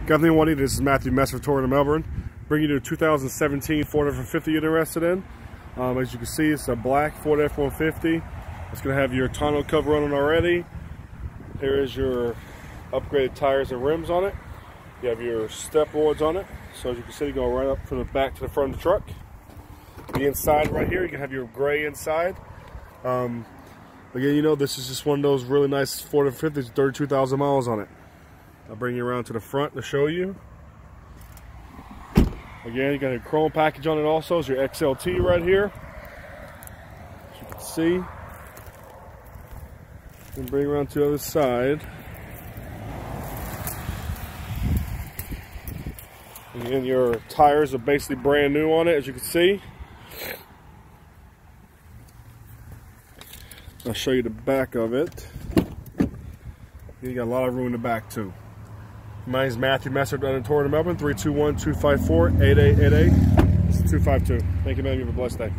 Good afternoon, Juanita. This is Matthew Messer, Toronto, Melbourne. Bringing you to a 2017 Ford F-150 you're interested in. As you can see, it's a black Ford F-150. It's going to have your tonneau cover running already. Here is your upgraded tires and rims on it. You have your step boards on it. So as you can see, you go right up from the back to the front of the truck. The inside right here, you can have your gray inside. Again, you know, this is just one of those really nice Ford F-150s, 32,000 miles on it. I'll bring you around to the front to show you. Again, you got a chrome package on it also. It's your XLT right here. As you can see. And bring around to the other side. Again, your tires are basically brand new on it, as you can see. I'll show you the back of it. You got a lot of room in the back too. My name is Matthew Messer, down in Toronto, Melbourne. 321-254-8888. It's 252. Thank you, man. You have a blessed day.